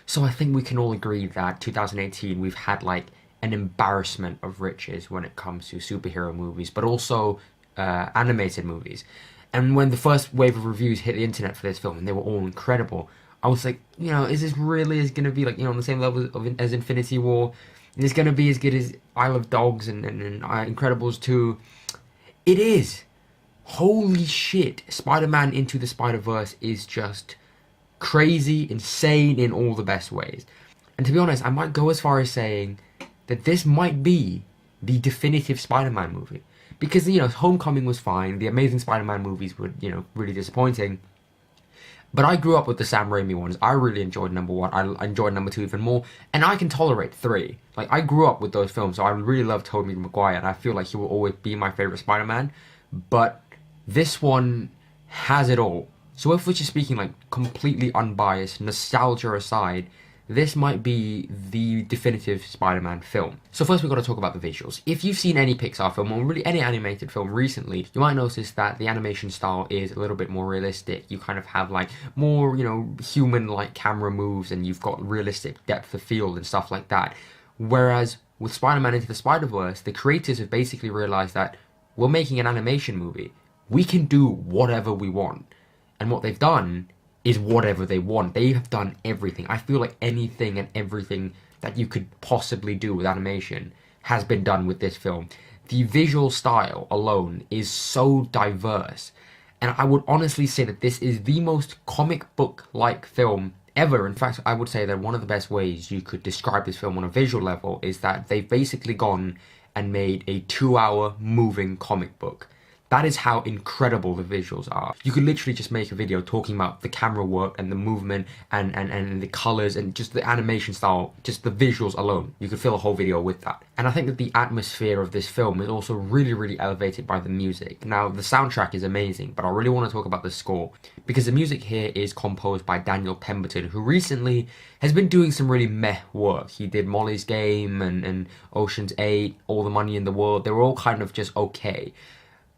So I think we can all agree that 2018 we've had like an embarrassment of riches when it comes to superhero movies, but also animated movies. And when the first wave of reviews hit the internet for this film, and they were all incredible, I was like, is this really is going to be like, on the same level as Infinity War? Is this going to be as good as Isle of Dogs and Incredibles 2? It is. Holy shit. Spider-Man Into the Spider-Verse is just crazy, insane in all the best ways. And to be honest, I might go as far as saying that this might be the definitive Spider-Man movie. Because, Homecoming was fine, the Amazing Spider-Man movies were, really disappointing. But I grew up with the Sam Raimi ones. I really enjoyed number one. I enjoyed number two even more. And I can tolerate three. Like, I grew up with those films, so I really love Tobey Maguire, and I feel like he will always be my favourite Spider-Man. But this one has it all. So if we're just speaking, like, completely unbiased, nostalgia aside, this might be the definitive Spider-Man film. So first we've got to talk about the visuals. If you've seen any Pixar film, or really any animated film recently, you might notice that the animation style is a little bit more realistic. You kind of have like more, human-like camera moves, and you've got realistic depth of field and stuff like that. Whereas with Spider-Man Into the Spider-Verse, the creators have basically realized that we're making an animation movie. We can do whatever we want. And what they've done is whatever they want. They have done everything. I feel like anything and everything that you could possibly do with animation has been done with this film. The visual style alone is so diverse, and I would honestly say that this is the most comic book-like film ever. In fact, I would say that one of the best ways you could describe this film on a visual level is that they've basically gone and made a 2-hour moving comic book. That is how incredible the visuals are. You could literally just make a video talking about the camera work and the movement and the colors and just the animation style, just the visuals alone. You could fill a whole video with that. And I think that the atmosphere of this film is also really, really elevated by the music. Now, the soundtrack is amazing, but I really want to talk about the score, because the music here is composed by Daniel Pemberton, who recently has been doing some really meh work. He did Molly's Game and Ocean's 8, All the Money in the World. They were all kind of just okay.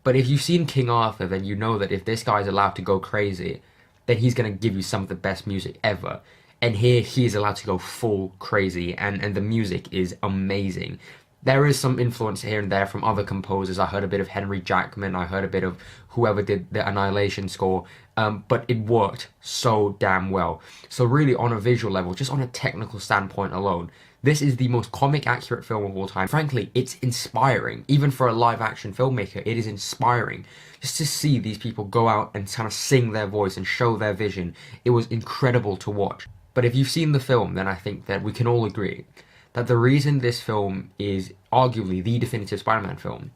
But if you've seen King Arthur, then you know that if this guy's allowed to go crazy, then he's going to give you some of the best music ever. And here, he is allowed to go full crazy, and the music is amazing. There is some influence here and there from other composers. I heard a bit of Henry Jackman, I heard a bit of whoever did the Annihilation score, but it worked so damn well. So really, on a visual level, just on a technical standpoint alone, this is the most comic accurate film of all time. Frankly, it's inspiring. Even for a live action filmmaker, it is inspiring. Just to see these people go out and kind of sing their voice and show their vision, it was incredible to watch. But if you've seen the film, then I think that we can all agree that the reason this film is arguably the definitive Spider-Man film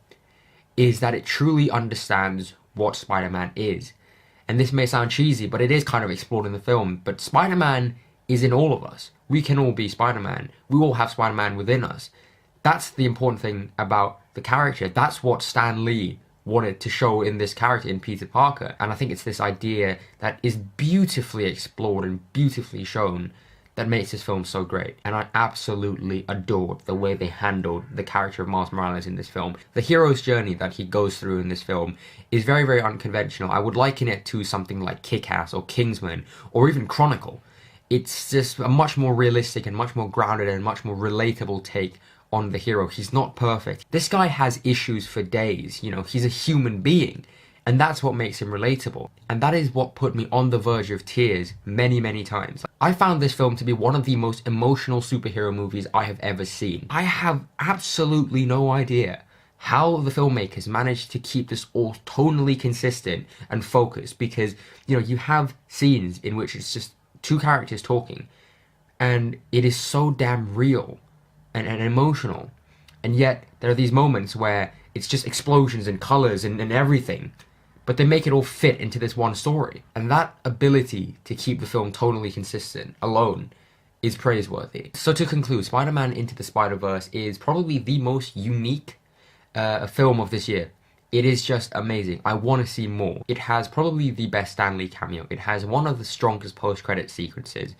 is that it truly understands what Spider-Man is. And this may sound cheesy, but it is kind of explored in the film. But Spider-Man is in all of us. We can all be Spider-Man. We all have Spider-Man within us. That's the important thing about the character. That's what Stan Lee wanted to show in this character, in Peter Parker. And I think it's this idea that is beautifully explored and beautifully shown that makes this film so great. And I absolutely adored the way they handled the character of Miles Morales in this film. The hero's journey that he goes through in this film is very, very unconventional. I would liken it to something like Kick-Ass or Kingsman or even Chronicle. It's just a much more realistic and much more grounded and much more relatable take on the hero. He's not perfect. This guy has issues for days. He's a human being. And that's what makes him relatable. And that is what put me on the verge of tears many, many times. I found this film to be one of the most emotional superhero movies I have ever seen. I have absolutely no idea how the filmmakers managed to keep this all tonally consistent and focused, because, you have scenes in which it's just two characters talking, and it is so damn real and emotional. And yet, there are these moments where it's just explosions and colours and everything, but they make it all fit into this one story. And that ability to keep the film tonally consistent alone is praiseworthy. So to conclude, Spider-Man Into the Spider-Verse is probably the most unique film of this year. It is just amazing. I want to see more. It has probably the best Stan Lee cameo. It has one of the strongest post-credit sequences.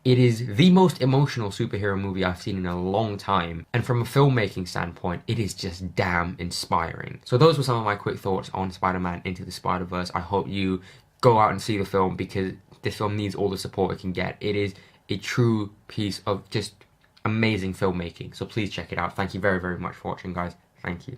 It is the most emotional superhero movie I've seen in a long time. And from a filmmaking standpoint, it is just damn inspiring. So those were some of my quick thoughts on Spider-Man Into the Spider-Verse. I hope you go out and see the film, because this film needs all the support it can get. It is a true piece of just amazing filmmaking. So please check it out. Thank you very, very much for watching, guys. Thank you.